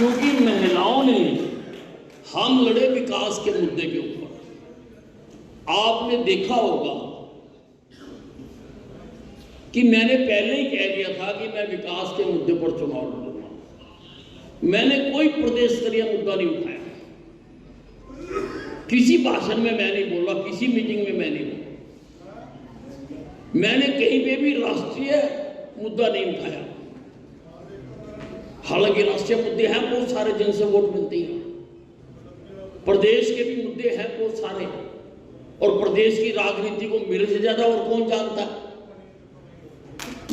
क्योंकि महिलाओं ने, हम लड़े विकास के मुद्दे के ऊपर। आपने देखा होगा कि मैंने पहले ही कह दिया था कि मैं विकास के मुद्दे पर चुनाव लड़ूंगा। मैंने कोई प्रदेश स्तरीय मुद्दा नहीं उठाया, किसी भाषण में मैं नहीं बोला, किसी मीटिंग में मैं नहीं बोला, मैंने कहीं पे भी राष्ट्रीय मुद्दा नहीं उठाया। हालांकि राष्ट्रीय मुद्दे हैं बहुत सारे जिनसे वोट मिलती है, प्रदेश के भी मुद्दे हैं बहुत सारे, और प्रदेश की राजनीति को मेरे से ज्यादा और कौन जानता है।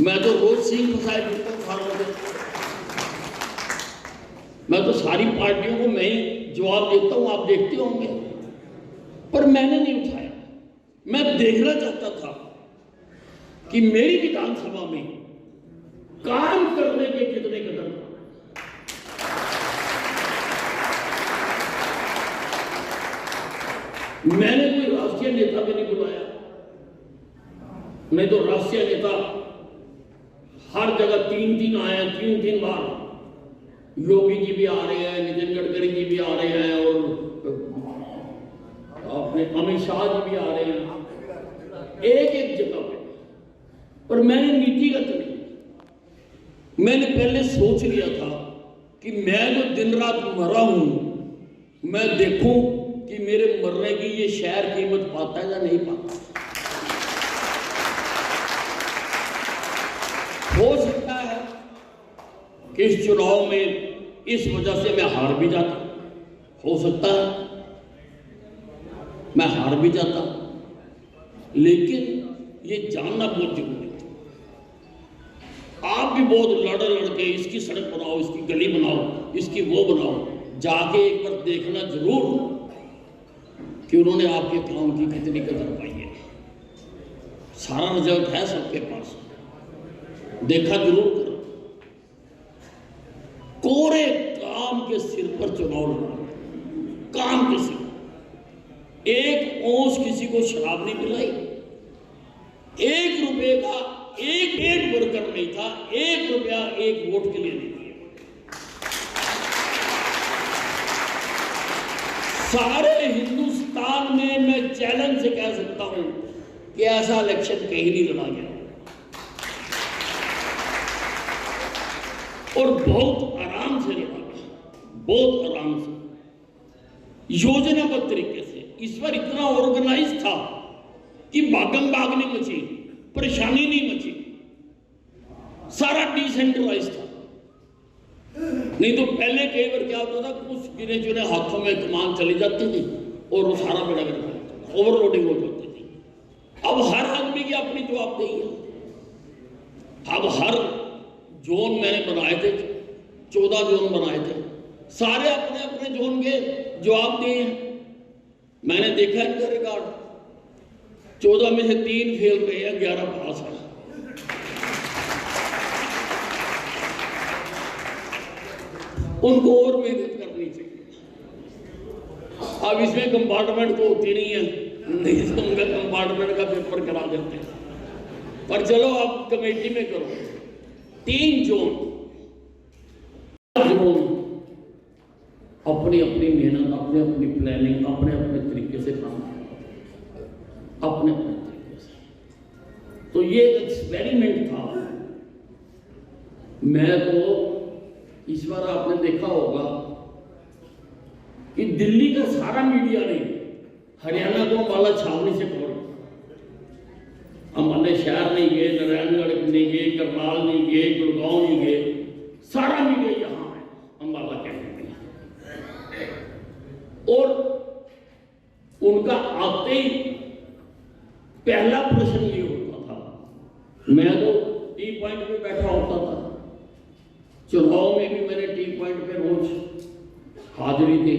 मैं तो रोज सिंह फसाए बिल्कुल खा रहा हूं, मैं तो सारी पार्टियों को मैं ही जवाब देता हूं, आप देखते होंगे, पर मैंने नहीं उठाया। मैं देखना चाहता था कि मेरी विधानसभा में काम करने के कितने कदम। मैंने कोई राष्ट्रीय नेता भी नहीं बुलाया, नहीं तो राष्ट्रीय नेता हर जगह 3 आए हैं, 3 बार। योगी जी भी आ रहे हैं, नितिन गडकरी जी भी आ रहे हैं, और अपने अमित शाह जी भी आ रहे हैं, एक जगह पे। पर मैंने नीतिगत नहीं, मैंने पहले सोच लिया था कि मैं जो दिन रात मरा हूं, मैं देखूं कि मेरे मरने की ये शहर कीमत पाता है या नहीं पाता। हो सकता है कि इस चुनाव में इस वजह से मैं हार भी जाता, हो सकता है मैं हार भी जाता, लेकिन ये जानना बहुत जरूरी था। आप भी बहुत लड़ के इसकी सड़क बनाओ, इसकी गली बनाओ, इसकी वो बनाओ, जाके एक बार देखना जरूर कि उन्होंने आपके काम की कितनी कदर पाई है। सारा रिजल्ट है सबके पास, देखा जरूर करो। कोरे काम के सिर पर चुनाव लड़ा, काम के सिर। एक औंस किसी को शराब नहीं पिलाई, 1 रुपए का एक वर्कर नहीं था, 1 रुपया 1 वोट के लिए नहीं दिया। सारे हिंदुस्तान में मैं चैलेंज से कह सकता हूं कि ऐसा इलेक्शन कहीं नहीं लड़ा गया, और बहुत आराम से लड़ा गया, बहुत आराम से, योजनाबद्ध तरीके से। इस बार इतना ऑर्गेनाइज था कि भागम भाग नहीं मची, परेशानी नहीं मची, सारा डिसेंट्रलाइज था। नहीं तो पहले कई बार क्या होता था, कुछ गिने चुने हाथों में कमान चली जाती थी और वो सारा बेड़ा गर्क हो जाता था, ओवरलोडिंग हो जाती थी। अब हर आदमी की अपनी जवाबदेही है। अब हर जोन मैंने बनाए थे, 14 जोन बनाए थे, सारे अपने अपने जोन के जवाब दिए हैं। मैंने देखा इनका रिकॉर्ड, 14 में से 3 फेल रहे हैं, 11 पास है। उनको और मेहनत करनी चाहिए। अब इसमें कंपार्टमेंट तो होती नहीं है, नहीं तो उनका कंपार्टमेंट का पेपर करा देते हैं। पर चलो आप कमेटी में करो, 3 जोन अपनी अपनी मेहनत, अपनी अपनी प्लानिंग, अपने अपने तरीके से काम करना, अपने अपने तरीके से। तो ये एक्सपेरिमेंट था। मैं तो इस बार आपने देखा होगा कि दिल्ली का सारा मीडिया ने हरियाणा को अम्बाला छावनी से कवर किया। अम्बाला शहर नहीं गए, नारायणगढ़ नहीं गए, करनाल नहीं गए, गुड़गांव नहीं गए, सारा मीडिया यहां है अम्बाला कहने में। और उनका आते ही पहला प्रश्न ये होता था, मैं तो टी पॉइंट पे बैठा होता था, चुनाव में भी मैंने टी पॉइंट पे रोज हाजिरी दी,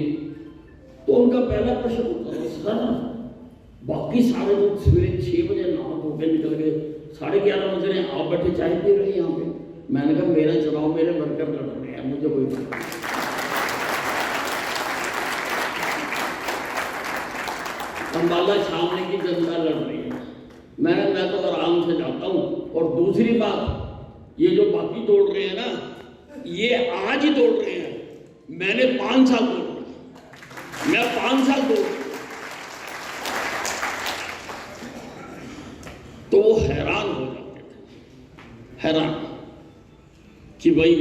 तो उनका पहला प्रश्न होता था, सर बाकी सारे लोग सवेरे 6 बजे नहा धो के निकल गए, 11:30 बज रहे हैं, आप बैठे चाय पी रहे हैं यहाँ पे। मैंने कहा मेरा चुनाव मेरे वर्कर लड़ रहे हैं, मुझे कोई पता नहीं। अम्बाला छावनी की जनता लड़ रही है, मैं तो आराम से जाता हूँ। और दूसरी बात, ये जो बाकी दौड़ रहे हैं ना, ये आज ही दौड़ रहे हैं, मैंने 5 साल तोड़ा, मैं 5 साल तोड़ा। तो वो हैरान हो जाते थे, हैरान कि भाई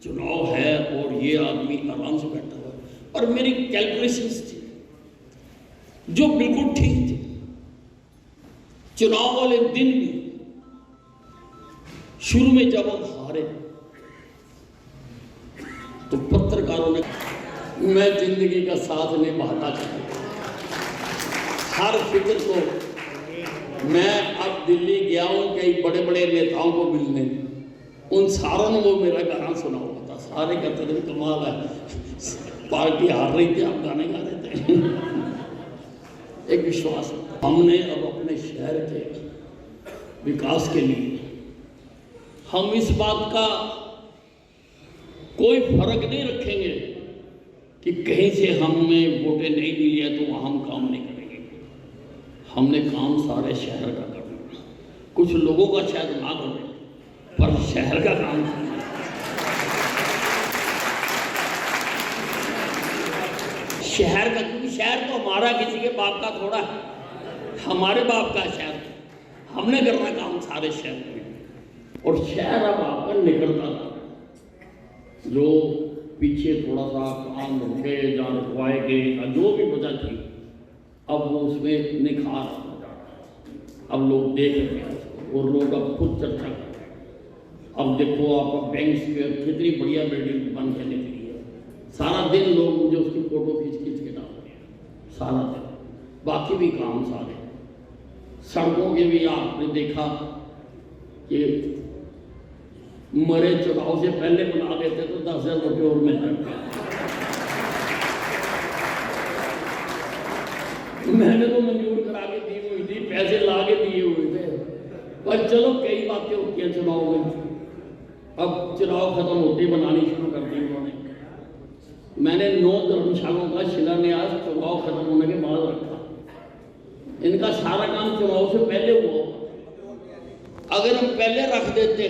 चुनाव है और ये आदमी आराम से बैठा हुआ है। और मेरी कैलकुलेशंस थी जो बिल्कुल ठीक थी। चुनाव वाले दिन भी शुरू में जब हम हारे तो पत्रकारों ने, मैं जिंदगी का साथ निभाता चला, हर फिक्र को मैं अब दिल्ली गया हूं कई बड़े बड़े नेताओं को मिलने, उन सारों ने वो मेरा गाना सुना हुआ था। सारे कहते थे कमाल है, पार्टी हार रही थी आप गाने गा रहे थे। एक विश्वास हमने अब अपने शहर के विकास के लिए हम इस बात का कोई फर्क नहीं रखेंगे कि कहीं से हमें वोटें नहीं मिली है तो हम काम नहीं करेंगे। हमने काम सारे शहर का करना, कुछ लोगों का शायद ना करें पर शहर का काम करना। शहर का, क्योंकि शहर तो हमारा किसी के बाप का थोड़ा है, हमारे बाप का शहर, हमने करना काम सारे शहर में। और शहर अब आपका निकलता था, जो पीछे थोड़ा सा काम रुके या रुकवाए गए जो भी वजह थी, अब वो उसमें निखार हो जा रहा है। अब लोग देख रहे हैं उसको और लोग अब खुद चर्चा कर रहे हैं। अब देखो आपका बैंक स्क्वायर कितनी बढ़िया बिल्डिंग बन के निकली है, सारा दिन लोग मुझे उसकी फोटो खींच खींच के डाल रहे हैं सारा दिन। बाकी भी काम सारे सड़कों के भी आपने देखा कि मरे चुनाव से पहले बना देते तो 10,000 रुपये और मिल जाते। मैंने तो मंजूर करा के दी हुई थी, पैसे ला के दिए हुए थे, पर चलो कई बातें होती हैं चुनाव में। अब चुनाव खत्म होते ही बनानी शुरू कर दी उन्होंने। मैंने 9 धर्मशालाओं का शिलान्यास चुनाव खत्म होने के बाद रखा। इनका सारा काम चुनाव से पहले हुआ। अगर हम पहले रख देते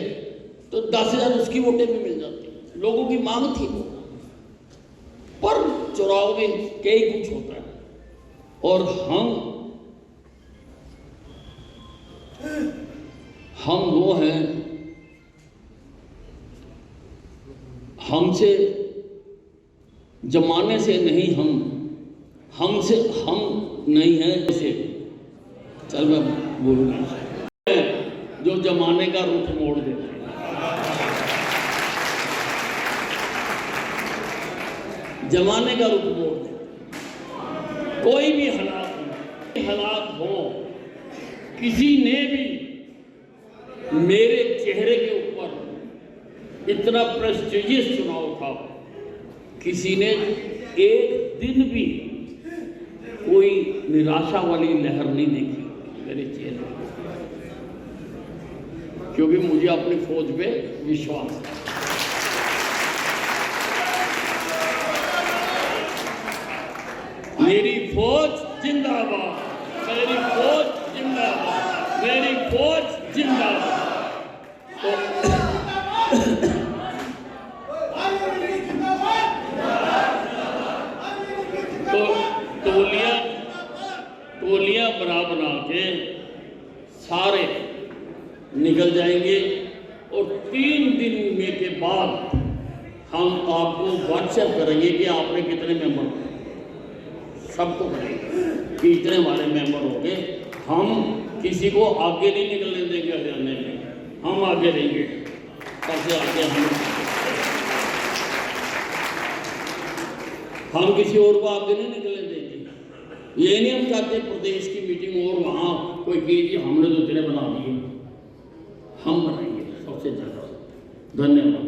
तो 10,000 उसकी वोटें भी मिल जाती, लोगों की मांग थी वो। पर चुनाव में कई कुछ होता है और हम वो हैं, हमसे जमाने से नहीं, हमसे हम नहीं हैं ऐसे। चल मैं बोलूँगा जो जमाने का रुख मोड़ देते हैं। जमाने का रुख मोड़ देते, कोई भी हालात हो, किसी ने भी मेरे चेहरे के ऊपर इतना प्रेस्टिजियस चुनाव था, किसी ने एक दिन भी कोई निराशा वाली लहर नहीं देखी मेरे चेहरे, क्योंकि मुझे अपनी फौज पे विश्वास है। मेरी फौज जिंदाबाद, मेरी फौज जिंदाबाद, मेरी फौज जिंदाबाद। तो टोलियां बना के सारे निकल जाएंगे और 3 दिन में के बाद हम आपको व्हाट्सएप करेंगे कि आपने कितने मेंबर, सबको करेंगे कि इतने हमारे मेंबर हो गए। हम किसी को आगे नहीं निकलने देंगे हरियाणा में, हम आगे रहेंगे। सबसे आगे हम किसी और को आगे नहीं निकलने देंगे। ये नहीं हम चाहते प्रदेश की मीटिंग और वहाँ कोई कीजिए हमने तो इतने बना दिए, हम बनाएंगे सबसे ज़्यादा। धन्यवाद।